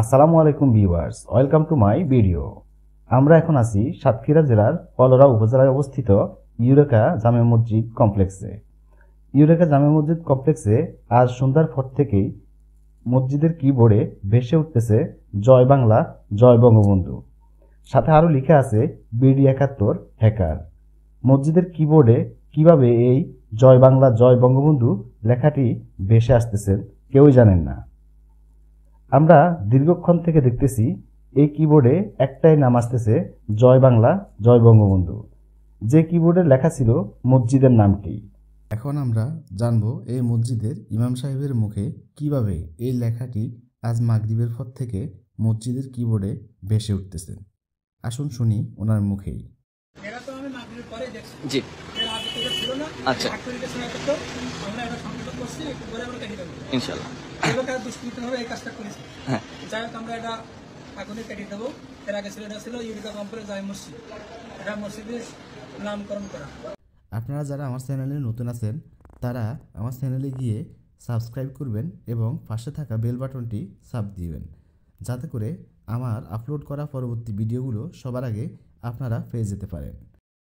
আসসালামু আলাইকুম viewers, welcome to my video. আমরা এখন আছি সাতক্ষীরা জেলার কলরা উপজেলায় অবস্থিত ইউরেকা জামে মসজিদ কমপ্লেক্সে। ইউরেকা জামে মসজিদ কমপ্লেক্সে আজ সন্ধ্যার পর থেকেই মসজিদের কিবোর্ডে ভেসে উঠতেছে জয় বাংলা জয় বঙ্গবন্ধু, সাথে আরও লেখা আছে বিডি ৭১ হ্যাকার। মসজিদের কিবোর্ডে কিভাবে এই জয় বাংলা জয় বঙ্গবন্ধু লেখাটি ভেসে আসতেছে কেউই জানেন না। আমরা দীর্ঘক্ষণ থেকে দেখতেছি এই কিবোর্ডে একটাই নাম আসতেছে জয় বাংলা জয় বঙ্গবন্ধু, যে কিবোর্ডে লেখা ছিল মসজিদের নামটি। এখন আমরা জানব এই মসজিদের ইমাম সাহেবের মুখে কিভাবে এই লেখাটি আজ মাগরিবের পর থেকে মসজিদের কিবোর্ডে ভেসে উঠতেছে। আসুন শুনি ওনার মুখেই। এরা তো আমি মাগরিবের পরে দেখছি। জি, এর আগে থেকে ছিল না। আচ্ছা, ফ্যাক্টরিতে সময় করতো, আমরা এটা সংশোধন করছি, একটু পরে আমরা কেটে দেবো। ইনশাল্লাহ। এগুলো কাজ দুষ্কৃতভাবে এই কাজটা করেছে। হ্যাঁ, যাই হোক আমরা এটা এখনই কেটে দেবো। এর আগে ছিল এটা ছিল ইউরিকা কমপ্লেক্স জামে মসজিদ। এটা মসজিদের নামকরণ করা। আপনারা যারা আমার চ্যানেলে নতুন আছেন তারা আমার চ্যানেলে গিয়ে সাবস্ক্রাইব করবেন এবং পাশে থাকা বেল বাটনটি চাপ দিবেন, যাতে করে আমার আপলোড করা পরবর্তী ভিডিওগুলো সবার আগে আপনারা পেয়ে যেতে পারেন।